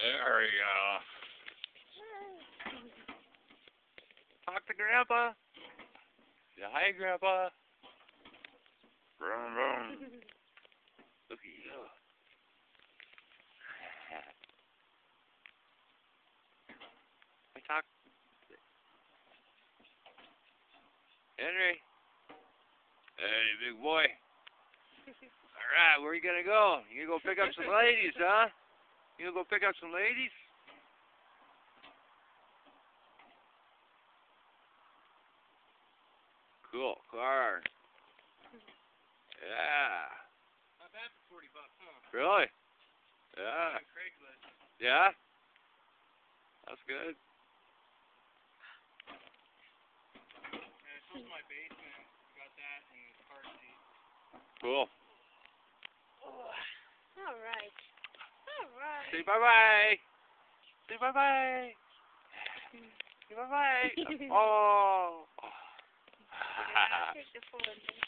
There we go. Talk to Grandpa. Say hi, Grandpa. Vroom, vroom. Look at you. I talk. Henry. Hey, big boy. Alright, where you gonna go? You gonna go pick up some ladies, huh? You gonna go pick up some ladies? Cool car. Yeah. Not bad for $40, huh? Really? Yeah. On Craigslist. Yeah? That's good. And it's just my basement. Got that and the car seat. Cool. Alright. Alright. Say bye-bye. Say bye-bye. Say bye-bye. Oh. Take the phone.